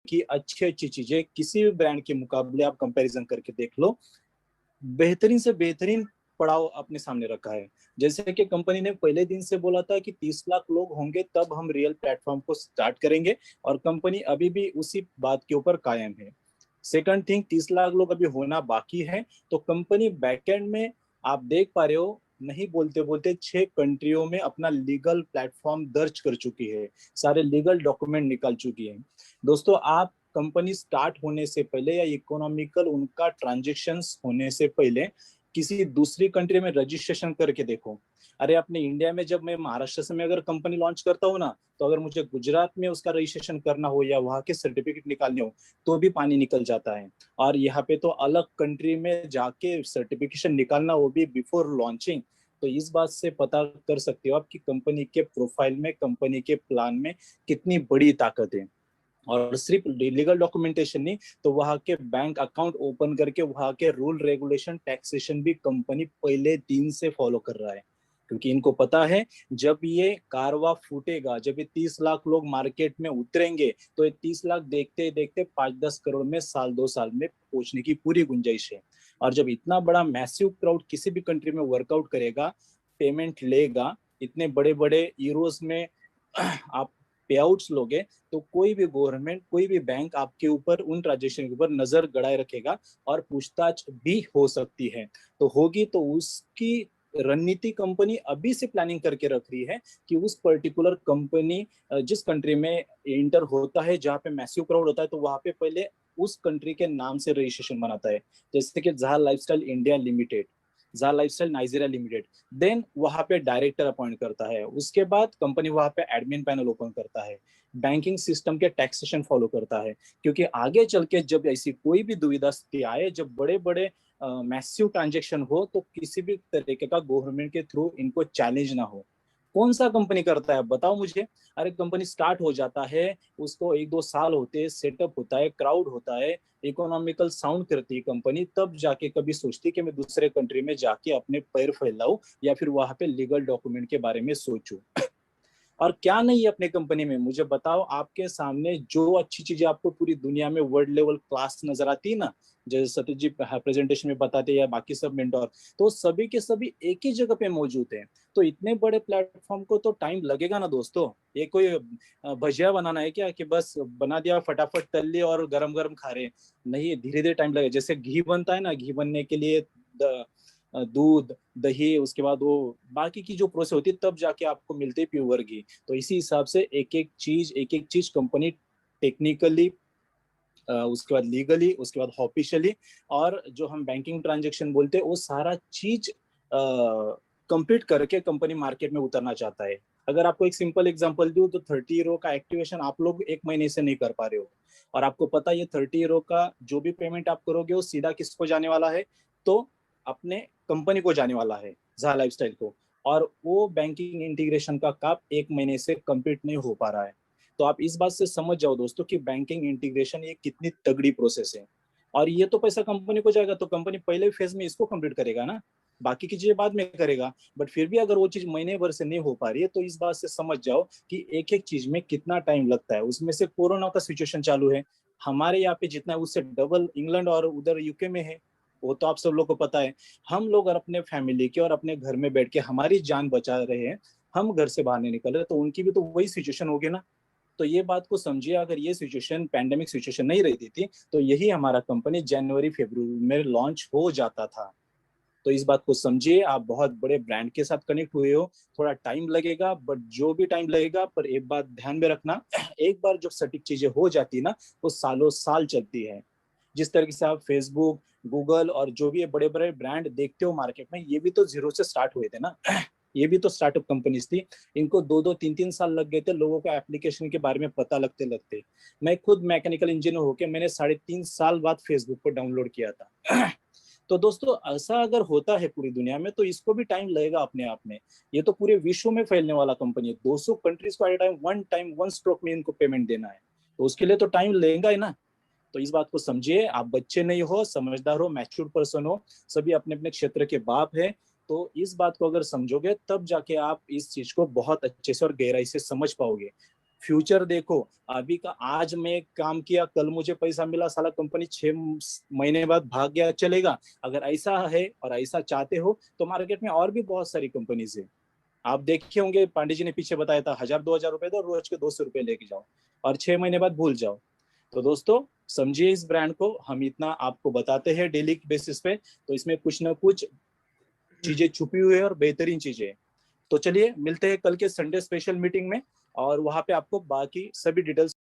की अच्छी अच्छी चीजें किसी भी ब्रांड के मुकाबले आप कंपैरिजन करके देख लो, बेहतरीन से बेहतरीन पड़ाव अपने सामने रखा है। जैसे कि कंपनी ने पहले दिन से बोला था कि 30 लाख लोग होंगे तब हम रियल प्लेटफॉर्म को स्टार्ट करेंगे, और कंपनी अभी भी उसी बात के ऊपर कायम है। सेकंड थिंग, 30 लाख लोग अभी होना बाकी है, तो कंपनी बैकएंड में आप देख पा रहे हो, नहीं बोलते बोलते 6 कंट्रियों में अपना लीगल प्लेटफॉर्म दर्ज कर चुकी है, सारे लीगल डॉक्यूमेंट निकाल चुकी है। दोस्तों, आप कंपनी स्टार्ट होने से पहले या इकोनॉमिकल उनका ट्रांजेक्शन्स होने से पहले किसी दूसरी कंट्री में रजिस्ट्रेशन करके देखो। अरे अपने इंडिया में जब मैं महाराष्ट्र से मैं अगर कंपनी लॉन्च करता हूँ ना, तो अगर मुझे गुजरात में उसका रजिस्ट्रेशन करना हो या वहां के सर्टिफिकेट निकालने हो, तो भी पानी निकल जाता है। और यहाँ पे तो अलग कंट्री में जाके सर्टिफिकेशन निकालना, वो भी बिफोर लॉन्चिंग। तो इस बात से पता कर सकते हो आप कि कंपनी के प्रोफाइल में, कंपनी के प्लान में कितनी बड़ी ताकत है। और सिर्फ लीगल डॉक्यूमेंटेशन नहीं, तो वहां के बैंक अकाउंट ओपन करके वहां के रूल रेगुलेशन टैक्सेशन भी कंपनी पहले दिन से फॉलो कर रहा है। क्योंकि इनको पता है, जब ये कारवा फूटेगा, जब ये 30 लाख लोग मार्केट में उतरेंगे, तो ये 30 लाख देखते देखते 5-10 करोड़ में साल 2 साल में पहुंचने की पूरी गुंजाइश है। और जब इतना बड़ा मैसिव क्राउड किसी भी कंट्री में वर्कआउट करेगा, पेमेंट लेगा, इतने बड़े बड़े यूरोस में आप पे आउट्स लोगे, तो कोई भी गवर्नमेंट, कोई भी बैंक आपके ऊपर, उन ट्रांजेक्शन के ऊपर नजर गड़ाए रखेगा, और पूछताछ भी हो सकती है। तो होगी तो उसकी रणनीति कंपनी अभी से प्लानिंग करके रख रही है कि उस पर्टिकुलर कंपनी जिस कंट्री में इंटर होता है, जहाँ पे मैसिव क्राउड होता है, तो वहां पे पहले उस कंट्री के नाम से रजिस्ट्रेशन बनाता है। जैसे कि जहा लाइफस्टाइल इंडिया लिमिटेड, जहा लाइफस्टाइल नाइजीरिया लिमिटेड। देन वहां पे डायरेक्टर अपॉइंट करता है, उसके बाद कंपनी वहां पे एडमिन पैनल ओपन करता है, बैंकिंग सिस्टम के टैक्सेशन फॉलो करता है। क्योंकि आगे चल के जब ऐसी कोई भी दुविधा स्थिति आए, जब बड़े बड़े मैसिव ट्रांजेक्शन हो, तो किसी भी तरीके का गवर्नमेंट के थ्रू इनको चैलेंज ना हो। कौन सा कंपनी करता है बताओ मुझे। अरे कंपनी स्टार्ट हो जाता है, उसको 1-2 साल होते हैं, सेटअप होता है, क्राउड होता है, इकोनॉमिकल साउंड करती है कंपनी, तब जाके कभी सोचती है कि मैं दूसरे कंट्री में जाके अपने पैर फैलाऊं, या फिर वहां पे लीगल डॉक्यूमेंट के बारे में सोचूं। और क्या नहीं है अपने कंपनी में, मुझे बताओ। आपके सामने जो अच्छी चीजें आपको पूरी दुनिया में वर्ल्ड लेवल क्लास नजर आती है ना, जैसे सतीश जी प्रेजेंटेशन में बताते हैं या बाकी सब मेंटोर, तो सभी के सभी एक ही जगह पे मौजूद हैं। तो इतने बड़े प्लेटफॉर्म को तो टाइम लगेगा ना दोस्तों। ये कोई भजिया बनाना है क्या कि बस बना दिया, फटाफट तल लिया और गरम गरम खा रहे हैं? नहीं, धीरे धीरे टाइम लगेगा। जैसे घी बनता है ना, घी बनने के लिए दूध, दही, उसके बाद वो बाकी की जो प्रोसेस होती है, तब जाके आपको मिलते है प्योर घी। तो इसी हिसाब से एक एक चीज कंपनी टेक्निकली, उसके बाद लीगली, उसके बाद ऑफिशियली, और जो हम बैंकिंग ट्रांजेक्शन बोलते हैं, वो सारा चीज कंप्लीट करके कंपनी मार्केट में उतरना चाहता है। अगर आपको एक सिंपल एग्जांपल दूं, तो 30 यूरो का एक्टिवेशन आप लोग एक महीने से नहीं कर पा रहे हो। और आपको पता है, ये 30 यूरो का जो भी पेमेंट आप करोगे, वो सीधा किसको जाने वाला है? तो अपने कंपनी को जाने वाला है, जहा लाइफस्टाइल को। और वो बैंकिंग इंटीग्रेशन का काम एक महीने से कंप्लीट नहीं हो पा रहा है। तो आप इस बात से समझ जाओ दोस्तों कि बैंकिंग इंटीग्रेशन ये कितनी तगड़ी प्रोसेस है। और ये तो पैसा कंपनी को जाएगा, तो कंपनी पहले फेज में इसको कंप्लीट करेगा ना, बाकी की चीजें बाद में करेगा। बट फिर भी अगर वो चीज महीने भर से नहीं हो पा रही है, तो इस बात से समझ जाओ कि एक एक चीज में कितना टाइम लगता है। उसमें से कोरोना का सिचुएशन चालू है, हमारे यहाँ पे जितना है उससे डबल इंग्लैंड और उधर यूके में है, वो तो आप सब लोग को पता है। हम लोग और अपने फैमिली के और अपने घर में बैठ के हमारी जान बचा रहे हैं, हम घर से बाहर नहीं निकल रहे, तो उनकी भी तो वही सिचुएशन होगी ना। तो ये बात को समझिए, अगर ये सिचुएशन, पैंडेमिक सिचुएशन नहीं रहती थी, तो यही हमारा कंपनी जनवरी फरवरी में लॉन्च हो जाता था। तो इस बात को समझिए, आप बहुत बड़े ब्रांड के साथ कनेक्ट हुए हो, थोड़ा टाइम लगेगा, बट जो भी टाइम लगेगा, पर एक बात ध्यान में रखना, एक बार जब सटीक चीजें हो जाती है ना, वो सालों साल चलती है। जिस तरीके से आप फेसबुक, गूगल और जो भी बड़े बड़े ब्रांड देखते हो मार्केट में, ये भी तो जीरो से स्टार्ट हुए थे ना। ये भी तो स्टार्टअप कंपनीज थी। इनको 2-2 3-3 साल लग गए थे लोगों को एप्लीकेशन के बारे में पता लगते लगते। मैं खुद मैकेनिकल इंजीनियर होकर मैंने 3.5 साल बाद फेसबुक को डाउनलोड किया था। तो दोस्तों, ऐसा अगर होता है पूरी दुनिया में, तो इसको भी टाइम लगेगा अपने आप में। ये तो पूरे विश्व में फैलने वाला कंपनी है, 200 कंट्रीज को एट टाइम वन स्ट्रोक में इनको पेमेंट देना है, तो उसके लिए तो टाइम लगेगा ही ना। तो इस बात को समझिए, आप बच्चे नहीं हो, समझदार हो, मैच्योर पर्सन हो, सभी अपने अपने क्षेत्र के बाप है। तो इस बात को अगर समझोगे, तब जाके आप इस चीज को बहुत अच्छे से और गहराई से समझ पाओगे। फ्यूचर देखो, अभी का आज मैं काम किया, कल मुझे पैसा मिला, साला कंपनी 6 महीने बाद भाग गया, चलेगा? अगर ऐसा है और ऐसा चाहते हो तो मार्केट में और भी बहुत सारी कंपनीज है। आप देखे होंगे, पांडे जी ने पीछे बताया था, 1,000-2,000 रुपए दो, रोज के 200 रुपए लेके जाओ और 6 महीने बाद भूल जाओ। तो दोस्तों, समझिए इस ब्रांड को, हम इतना आपको बताते हैं डेली बेसिस पे, तो इसमें कुछ ना कुछ चीजें छुपी हुई है और बेहतरीन चीजें हैं। तो चलिए मिलते हैं कल के संडे स्पेशल मीटिंग में, और वहां पे आपको बाकी सभी डिटेल्स